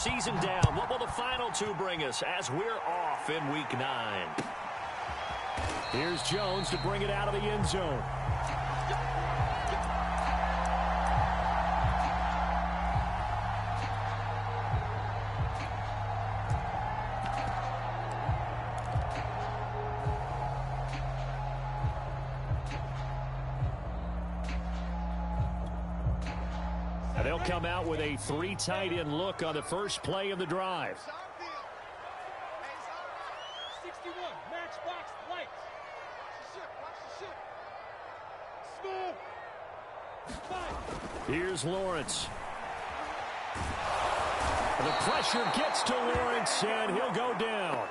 Season down. What will the final two bring us as we're off in Week 9? Here's Jones to bring it out of the end zone. And they'll come out with a 3 tight end look on the first play of the drive. 61, matchbox lights. Smooth. Here's Lawrence. The pressure gets to Lawrence, and he'll go down.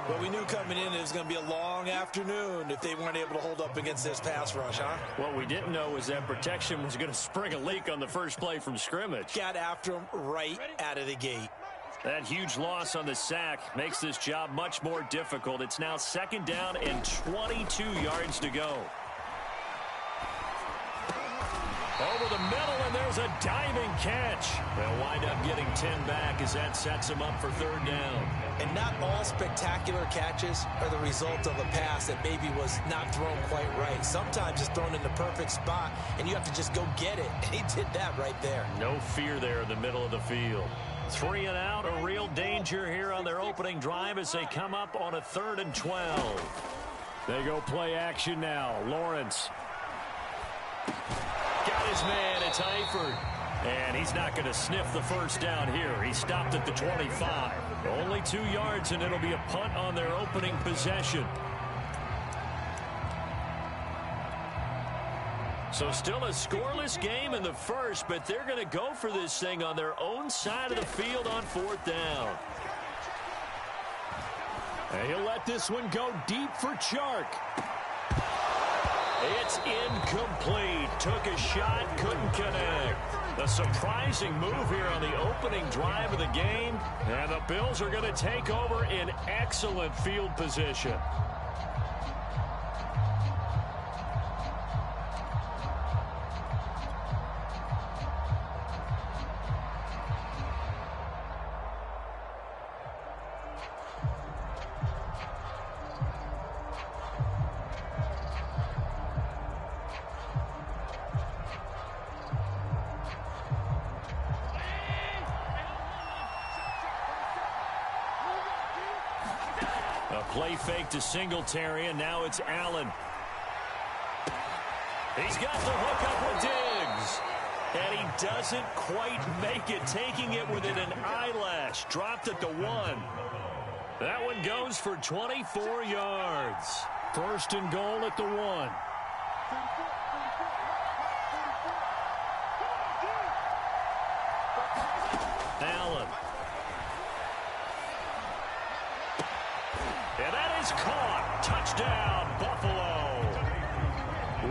Well, we knew coming in it was going to be a long afternoon if they weren't able to hold up against this pass rush, huh? What we didn't know was that protection was going to spring a leak on the first play from scrimmage. Got after him right out of the gate. That huge loss on the sack makes this job much more difficult. It's now 2nd down and 22 yards to go. Over the middle, and there's a diving catch. They'll wind up getting 10 back as that sets them up for 3rd down. And not all spectacular catches are the result of a pass that maybe was not thrown quite right. Sometimes it's thrown in the perfect spot, and you have to just go get it. And he did that right there. No fear there in the middle of the field. 3 and out, a real danger here on their opening drive as they come up on a 3rd and 12. They go play action now. Lawrence. Got his man, it's Eifert. And he's not going to sniff the first down here. He stopped at the 25. Only 2 yards, and it'll be a punt on their opening possession. So still a scoreless game in the first, but they're going to go for this thing on their own side of the field on 4th down. And he'll let this one go deep for Chark. It's incomplete. Took a shot, couldn't connect. A surprising move here on the opening drive of the game. And the Bills are going to take over in excellent field position. Play fake to Singletary, and now it's Allen. He's got the hook up with Diggs. And he doesn't quite make it, taking it within an eyelash. Dropped at the 1. That one goes for 24 yards. 1st and goal at the 1. Allen. And that is caught. Touchdown, Buffalo.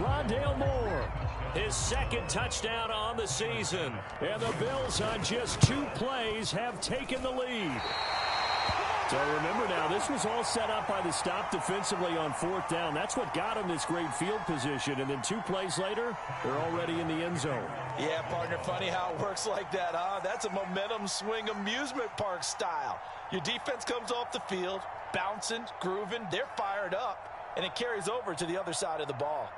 Rondale Moore. His 2nd touchdown on the season. And the Bills on just 2 plays have taken the lead. So remember now, this was all set up by the stop defensively on 4th down. That's what got him this great field position. And then 2 plays later, they're already in the end zone. Yeah, partner, funny how it works like that, huh? That's a momentum swing amusement park style. Your defense comes off the field, bouncing, grooving, they're fired up, and it carries over to the other side of the ball.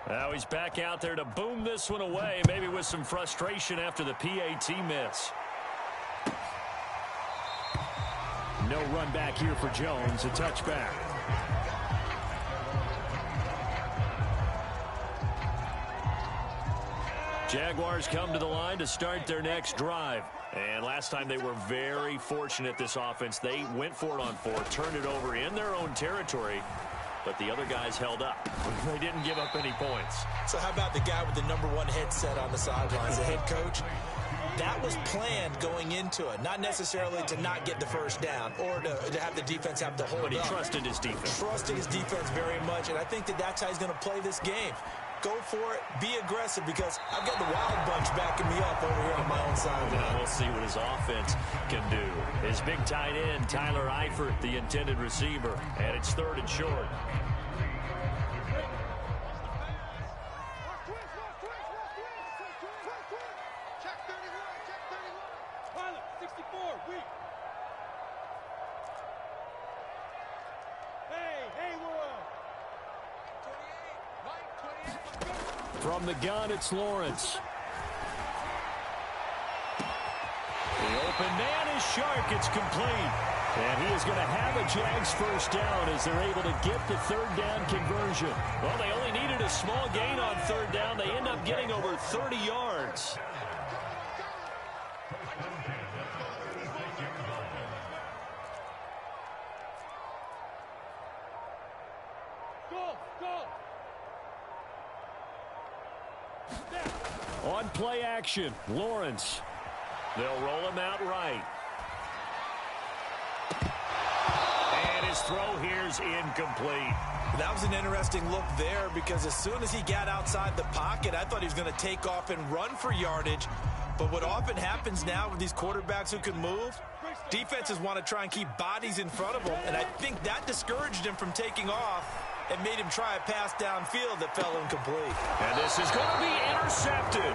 Now he's back out there to boom this one away, maybe with some frustration after the PAT miss. No run back here for Jones, a touchback. Jaguars come to the line to start their next drive. And last time they were very fortunate, this offense. They went for it on 4, turned it over in their own territory, but the other guys held up. They didn't give up any points. So how about the guy with the #1 headset on the sidelines, the head coach? That was planned going into it, not necessarily to not get the first down or to have the defense have to hold up. But he trusted his defense. Trusted his defense very much, and I think that's how he's going to play this game. Go for it, be aggressive, because I've got the Wild Bunch backing me up over here on my own side. Now we'll see what his offense can do. His big tight end, Tyler Eifert, the intended receiver, and it's 3rd and short. 24, weak. Hey, Hayward. 28, Mike, 28. From the gun, it's Lawrence. The open man is Shark. It's complete. And he is going to have a Jags first down as they're able to get the third down conversion. Well, they only needed a small gain on third down. They end up getting over 30 yards. On play action, Lawrence. They'll roll him out right. And his throw here's incomplete. That was an interesting look there because as soon as he got outside the pocket, I thought he was going to take off and run for yardage. But what often happens now with these quarterbacks who can move, defenses want to try and keep bodies in front of them, and I think that discouraged him from taking off and made him try a pass downfield that fell incomplete. And this is going to be intercepted.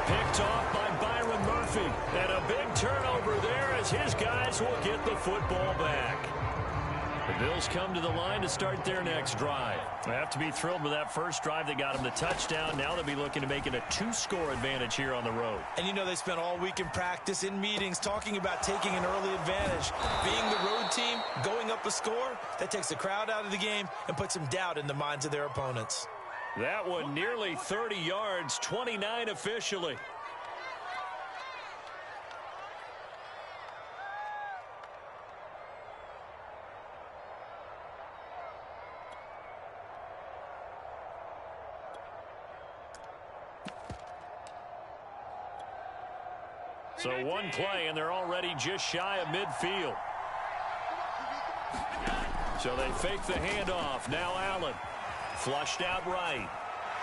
Picked off by Byron Murphy. And a big turnover there as his guys will get the football back. The Bills come to the line to start their next drive. They have to be thrilled with that first drive. They got him the touchdown. Now they'll be looking to make it a 2-score advantage here on the road. And you know they spent all week in practice, in meetings, talking about taking an early advantage. Being the road team, going up a score, that takes the crowd out of the game and puts some doubt in the minds of their opponents. That one nearly 30 yards, 29 officially. So one play, and they're already just shy of midfield. So they fake the handoff. Now Allen. Flushed out right.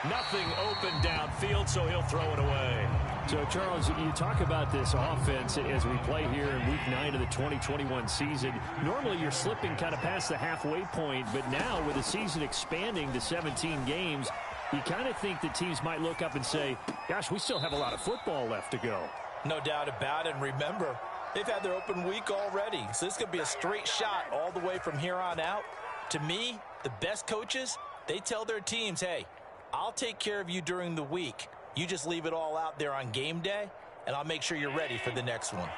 Nothing open downfield, so he'll throw it away. So, Charles, you talk about this offense as we play here in Week 9 of the 2021 season. Normally, you're slipping kind of past the halfway point, but now with the season expanding to 17 games, you kind of think that teams might look up and say, gosh, we still have a lot of football left to go. No doubt about it. And remember, they've had their open week already. So this is going to be a straight shot all the way from here on out. To me, the best coaches, they tell their teams, hey, I'll take care of you during the week. You just leave it all out there on game day, and I'll make sure you're ready for the next one.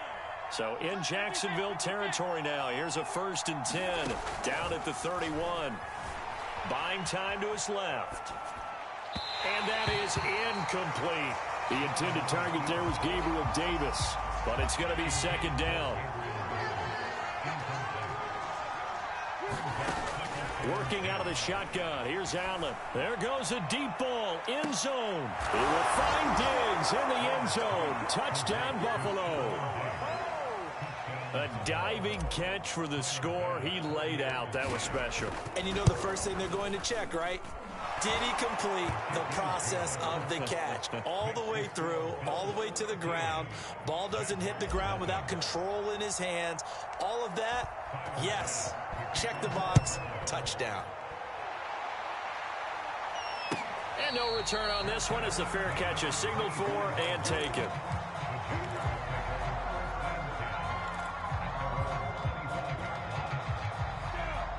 So in Jacksonville territory now. Here's a 1st and 10 down at the 31. Buying time to his left. And that is incomplete. The intended target there was Gabriel Davis. But it's going to be 2nd down. Working out of the shotgun. Here's Allen. There goes a deep ball. End zone. He will find Diggs in the end zone. Touchdown, Buffalo. A diving catch for the score. He laid out. That was special. And you know the first thing they're going to check, right? Did he complete the process of the catch? All the way through, all the way to the ground. Ball doesn't hit the ground without control in his hands. All of that, yes. Check the box, touchdown. And no return on this one as the fair catch is signaled for and taken.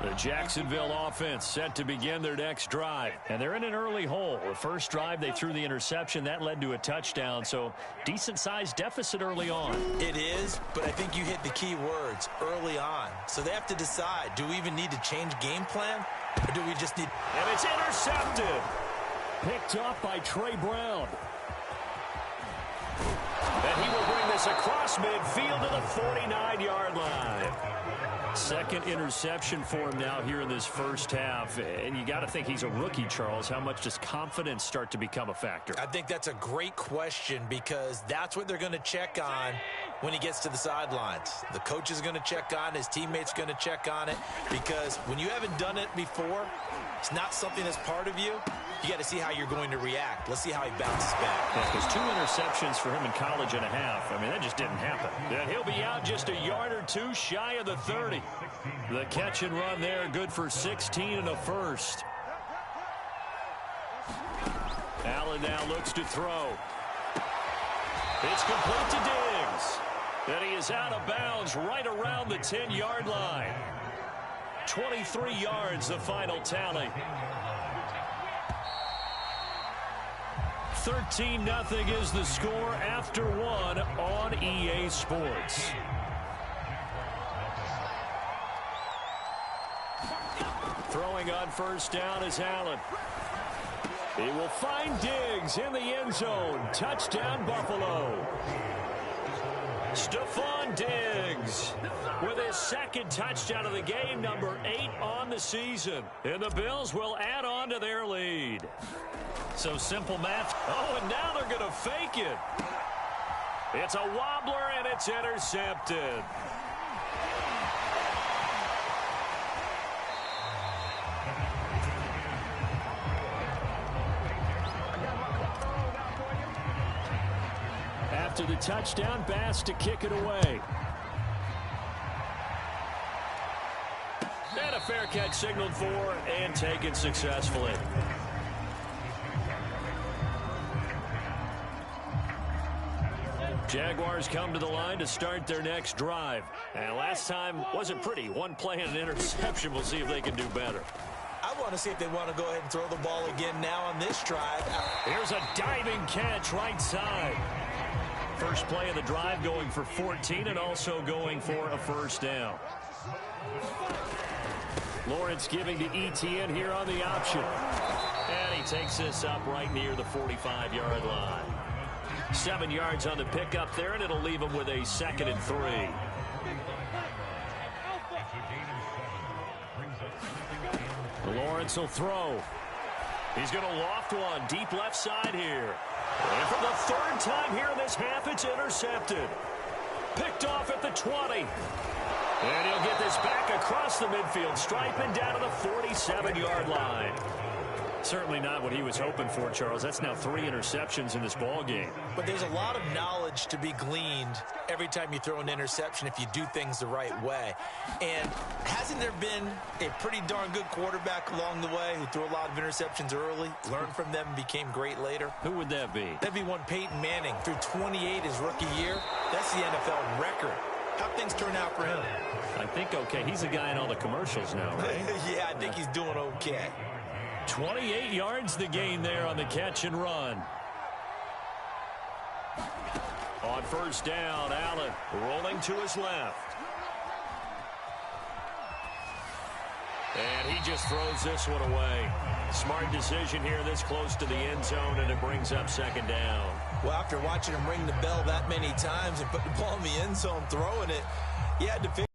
The Jacksonville offense set to begin their next drive. And they're in an early hole. The first drive, they threw the interception. That led to a touchdown. So decent-sized deficit early on. It is, but I think you hit the key words, early on. So they have to decide, do we even need to change game plan? Or do we just need... And it's intercepted. Picked off by Trey Brown. And he will bring this across midfield to the 49-yard line. Second interception for him now here in this first half. And you got to think he's a rookie, Charles. How much does confidence start to become a factor? I think that's a great question because that's what they're going to check on when he gets to the sidelines. The coach is going to check on it. His teammates are going to check on it because when you haven't done it before, it's not something that's part of you. You got to see how you're going to react. Let's see how he bounces back. Yeah, because 2 interceptions for him in college and a half. I mean, that just didn't happen. And he'll be out just a yard or two shy of the 30. The catch and run there, good for 16 and a first. Allen now looks to throw. It's complete to Diggs. And he is out of bounds right around the 10-yard line. 23 yards, the final tally. 13-0 is the score after one on EA Sports. Throwing on first down is Allen. He will find Diggs in the end zone. Touchdown, Buffalo. Stephon Diggs with his second touchdown of the game, number 8 on the season. And the Bills will add on to their lead. So simple math. Oh, and now they're going to fake it. It's a wobbler, and it's intercepted. After the touchdown, Bass to kick it away. And a fair catch signaled for and taken successfully. Jaguars come to the line to start their next drive. And last time wasn't pretty. One play and an interception. We'll see if they can do better. I want to see if they want to go ahead and throw the ball again now on this drive. Here's a diving catch right side. First play of the drive going for 14 and also going for a first down. Lawrence giving to Etienne here on the option. And he takes this up right near the 45-yard line. 7 yards on the pickup there, and it'll leave him with a 2nd and 3. Lawrence will throw. He's going to loft one deep left side here. And for the 3rd time here in this half, it's intercepted. Picked off at the 20. And he'll get this back across the midfield stripe and down to the 47-yard line. Certainly not what he was hoping for, Charles. That's now 3 interceptions in this ball game. But there's a lot of knowledge to be gleaned every time you throw an interception if you do things the right way. And hasn't there been a pretty darn good quarterback along the way who threw a lot of interceptions early, learned from them, and became great later? Who would that be? That'd be one Peyton Manning. Threw 28 his rookie year. That's the NFL record. How'd things turn out for him? I think okay. He's a guy in all the commercials now, right? Yeah, I think he's doing okay. 28 yards the gain there on the catch and run. On first down, Allen rolling to his left. And he just throws this one away. Smart decision here this close to the end zone, and it brings up 2nd down. Well, after watching him ring the bell that many times and put the ball in the end zone, throwing it, he had to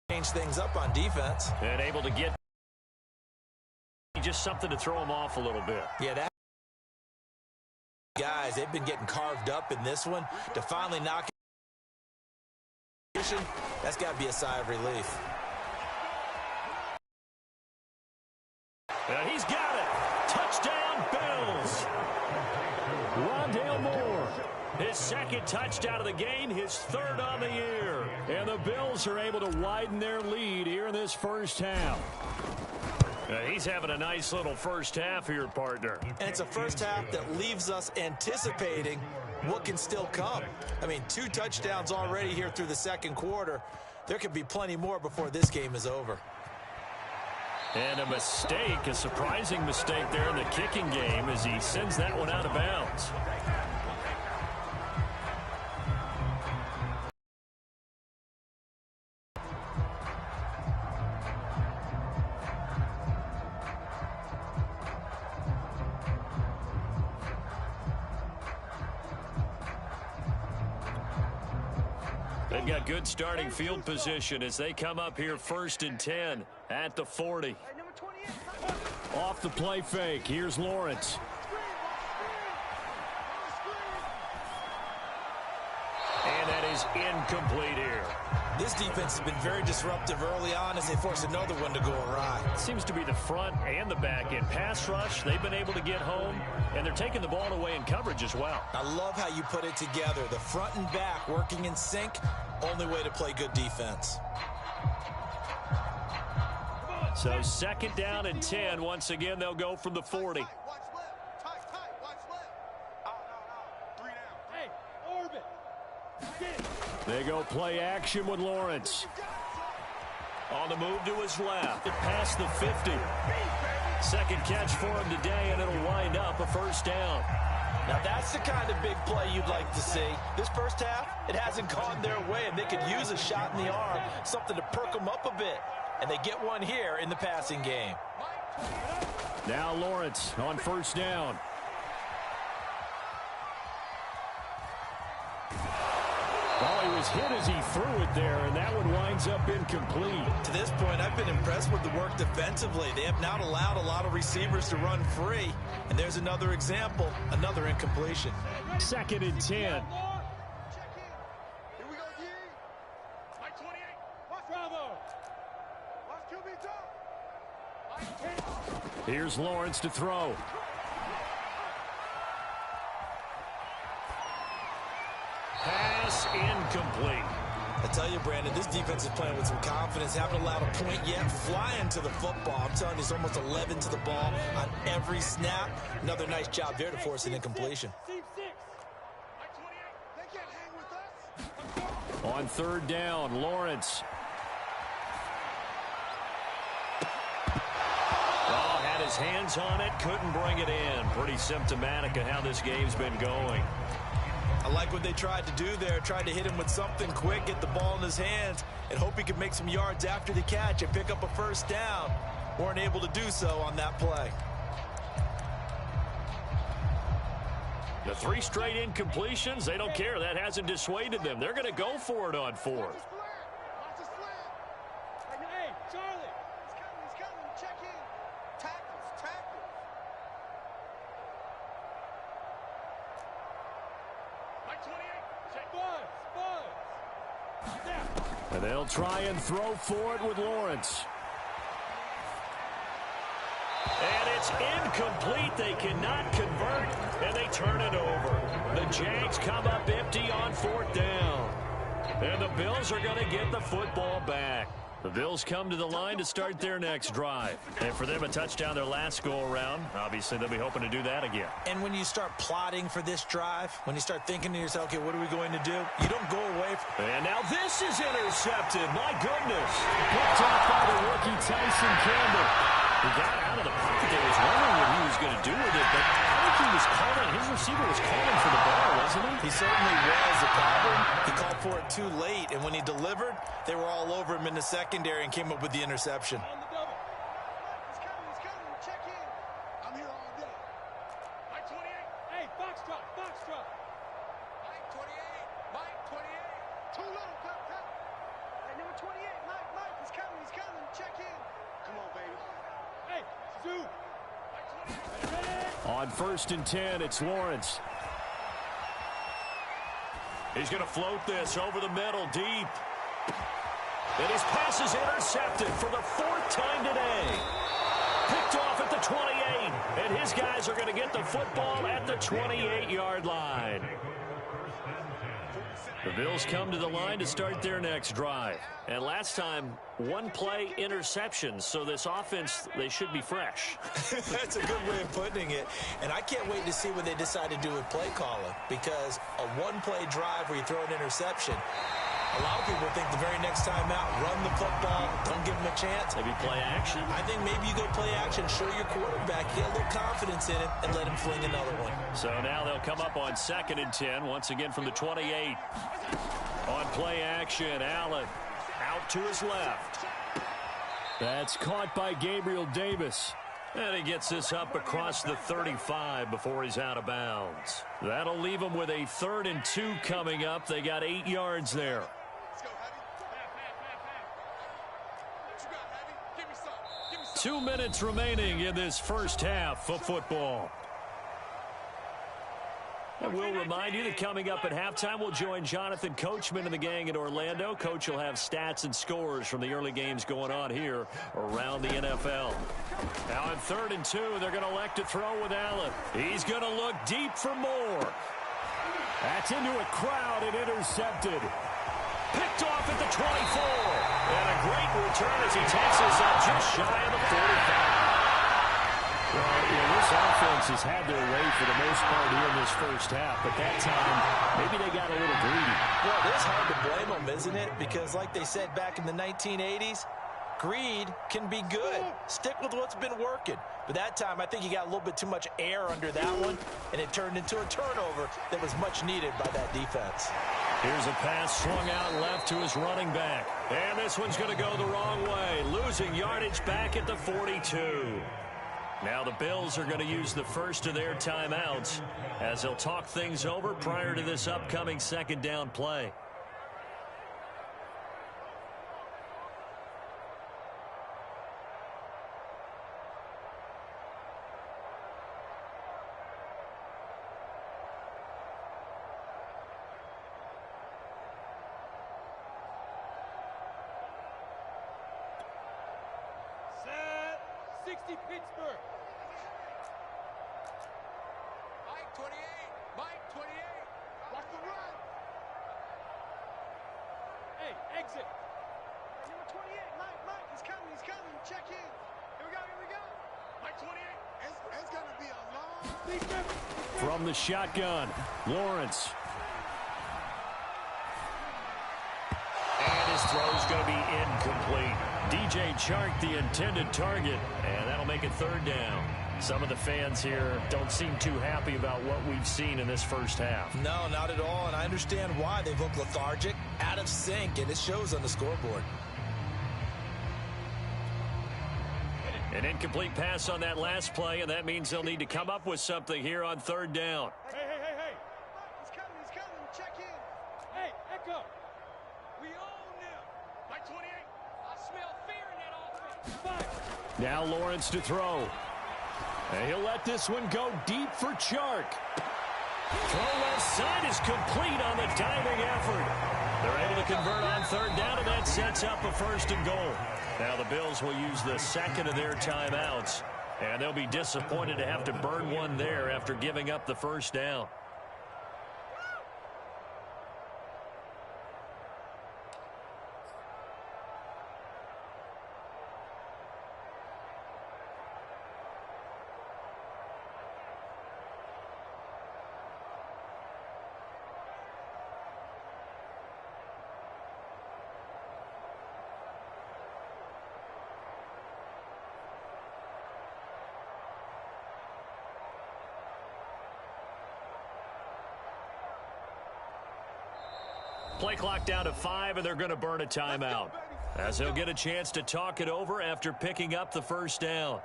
change things up on defense. And able to get just something to throw him off a little bit. Yeah, that guys, they've been getting carved up in this one. To finally knock it, that's got to be a sigh of relief. And he's got it. Touchdown, Bills. Rondale Moore, his 2nd touchdown of the game, his 3rd on the year. And the Bills are able to widen their lead here in this first half. He's having a nice little first half here, partner. And it's a first half that leaves us anticipating what can still come. I mean, 2 touchdowns already here through the 2nd quarter. There could be plenty more before this game is over. And a mistake, a surprising mistake there in the kicking game as he sends that one out of bounds. They've got good starting field position as they come up here 1st and 10 at the 40. Off the play fake, here's Lawrence. And that is incomplete here. This defense has been very disruptive early on as they force another one to go awry. Seems to be the front and the back end. Pass rush, they've been able to get home, and they're taking the ball away in coverage as well. I love how you put it together. The front and back working in sync, only way to play good defense. So 2nd down and 10. Once again, they'll go from the 40. Watch left. Tight. Watch left. 3 down. Hey, orbit. They go play action with Lawrence. On the move to his left. Past the 50. Second catch for him today, and it'll wind up a first down. Now that's the kind of big play you'd like to see. This first half, it hasn't gone their way, and they could use a shot in the arm, something to perk them up a bit. And they get one here in the passing game. Now Lawrence on first down. Oh, he was hit as he threw it there, and that one winds up incomplete. To this point, I've been impressed with the work defensively. They have not allowed a lot of receivers to run free. And there's another example, another incompletion. 2nd and 10. Here we go, D. Mike 28. Watch Bravo. Watch QB drop. Mike 10. Here's Lawrence to throw. Pass incomplete. I tell you, Brandon, this defense is playing with some confidence. Haven't allowed a point yet. Flying to the football. I'm telling you, it's almost 11 to the ball on every snap. Another nice job there to force an incompletion. Team 6. Mike 28. They can't hang with us. On third down, Lawrence. Oh, had his hands on it, couldn't bring it in. Pretty symptomatic of how this game's been going. I like what they tried to do there. Tried to hit him with something quick, get the ball in his hands, and hope he could make some yards after the catch and pick up a first down. Weren't able to do so on that play. The 3 straight incompletions, they don't care. That hasn't dissuaded them. They're going to go for it on 4th. Watch the slant. Hey, Charlie. He's coming. Check in. Tackles. Mike 28. Check. Buzz. Now. And they'll try and throw for it with Lawrence. And it's incomplete. They cannot convert, and they turn it over. The Jags come up empty on 4th down. And the Bills are going to get the football back. The Bills come to the line to start their next drive. And for them, a touchdown their last go-around. Obviously, they'll be hoping to do that again. And when you start plotting for this drive, when you start thinking to yourself, okay, what are we going to do? You don't go away. And now this is intercepted. My goodness. Picked off by the rookie Tyson Campbell. He got out of the pocket there. Was wondering what he was going to do with it, but I think he was calling. His receiver was calling for the ball, wasn't he? He certainly was. The problem, he called for it too late, and when he delivered, they were all over him in the secondary and came up with the interception. On the double. He's coming. Check in. I'm here all day. Mike 28. Hey, Foxtrot. Mike 28. Mike 28. Too low. Cut. Hey, number 28. Mike. He's coming. Check in. Come on, baby. Hey, Zoo. Mike 28. On 1st and 10, it's Lawrence. He's going to float this over the middle, deep. And his pass is intercepted for the 4th time today. Picked off at the 28. And his guys are going to get the football at the 28-yard line. The Bills come to the line to start their next drive. And last time, 1-play interceptions. So this offense, they should be fresh. That's a good way of putting it. And I can't wait to see what they decide to do with play calling, because a 1-play drive where you throw an interception, a lot of people think the very next time out, run the football, don't give them a chance. Maybe play action. I think maybe you go play action, show your quarterback, get a little confidence in it, and let him fling another one. So now they'll come up on 2nd and 10, once again from the 28. On play action, Allen out to his left. That's caught by Gabriel Davis. And he gets this up across the 35 before he's out of bounds. That'll leave him with a 3rd and 2 coming up. They got 8 yards there. Let's go, What you got, Heavy? Give me some. 2 minutes remaining in this first half of football. And we'll remind you that coming up at halftime, we'll join Jonathan Coachman and the gang in Orlando. Coach will have stats and scores from the early games going on here around the NFL. Now on 3rd and 2, they're going to elect to throw with Allen. He's going to look deep for more. That's into a crowd and intercepted. Picked off at the 24. And a great return as he takes us up just shy of the 45. Well, this offense has had their way for the most part here in this first half, but that time, maybe they got a little greedy. Well, it is hard to blame them, isn't it? Because like they said back in the 1980s, greed can be good. Stick with what's been working. But that time, I think he got a little bit too much air under that one, and it turned into a turnover that was much needed by that defense. Here's a pass swung out left to his running back. And this one's going to go the wrong way, losing yardage back at the 42. Now the Bills are going to use the first of their timeouts as they'll talk things over prior to this upcoming second down play. Pittsburgh. Mike 28. Mike 28. Watch the run. Hey, exit. Number 28. Mike. He's coming. Check in. Here we go. Mike 28. It's going to be a long... From the shotgun, Lawrence. And his throw's going to be incomplete. DJ Chark, the intended target, and that'll make it third down. Some of the fans here don't seem too happy about what we've seen in this first half. No, not at all, and I understand why. They've looked lethargic, out of sync, and it shows on the scoreboard. An incomplete pass on that last play, and that means they'll need to come up with something here on third down. Hey. He's coming. Check in. Hey, Echo. We own them. Mike 28. I smell fear in that offense. Now Lawrence to throw. And he'll let this one go deep for Chark. Throw left side is complete on the diving effort. They're able to convert on third down, and that sets up a first and goal. Now the Bills will use the second of their timeouts, and they'll be disappointed to have to burn one there after giving up the first down. Play clock down to 5, and they're going to burn a timeout as they'll get a chance to talk it over after picking up the first down.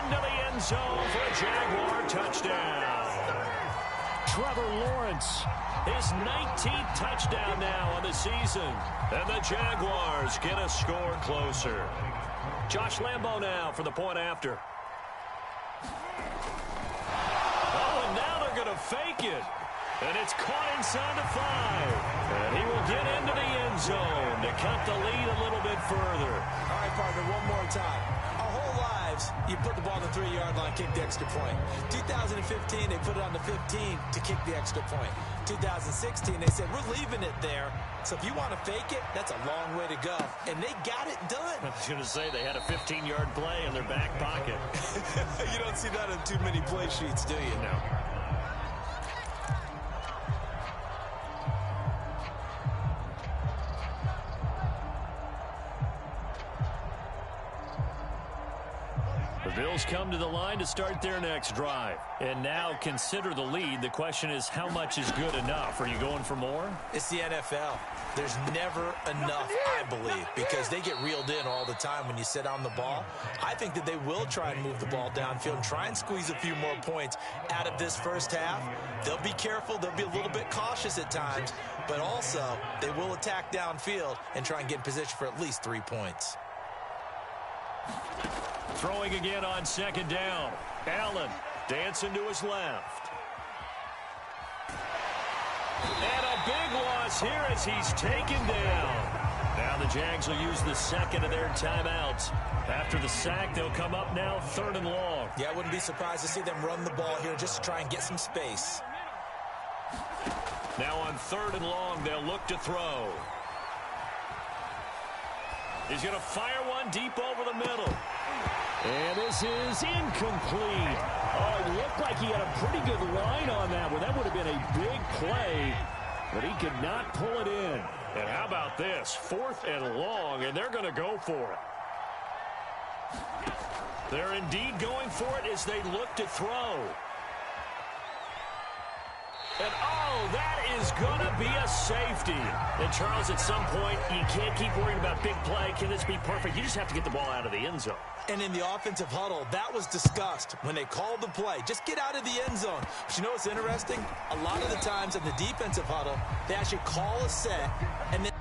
Into the end zone for a Jaguar touchdown. Trevor Lawrence, his 19th touchdown now on the season. And the Jaguars get a score closer. Josh Lambo now for the point after. Oh, and now they're going to fake it. And it's caught inside the 5. And he will get into the end zone to cut the lead a little bit further. All right, partner, one more time. Our whole lives, you put the ball on the 3-yard line, kick the extra point. 2015, they put it on the 15 to kick the extra point. 2016, they said, we're leaving it there. So if you want to fake it, that's a long way to go. And they got it done. I was going to say they had a 15-yard play in their back pocket. You don't see that in too many play sheets, do you? No. The Bills come to the line to start their next drive. And now consider the lead. The question is, how much is good enough? Are you going for more? It's the NFL. There's never enough, I believe, because they get reeled in all the time when you sit on the ball. I think that they will try and move the ball downfield and try and squeeze a few more points out of this first half. They'll be careful. They'll be a little bit cautious at times, but also they will attack downfield and try and get in position for at least 3 points. Throwing again on second down. Allen dancing to his left. is here as he's taken down. Now the Jags will use the second of their timeouts. After the sack, they'll come up now 3rd and long. Yeah, I wouldn't be surprised to see them run the ball here just to try and get some space. Now on 3rd and long, they'll look to throw. He's going to fire one deep over the middle. And this is incomplete. Oh, it looked like he had a pretty good line on that one. That would have been a big play, but he could not pull it in. And how about this? 4th and long, and they're going to go for it. They're indeed going for it as they look to throw. And, oh, that is going to be a safety. And, Charles, at some point, you can't keep worrying about big play. Can this be perfect? You just have to get the ball out of the end zone. And in the offensive huddle, that was discussed when they called the play. Just get out of the end zone. But you know what's interesting? A lot of the times in the defensive huddle, they actually call a set and then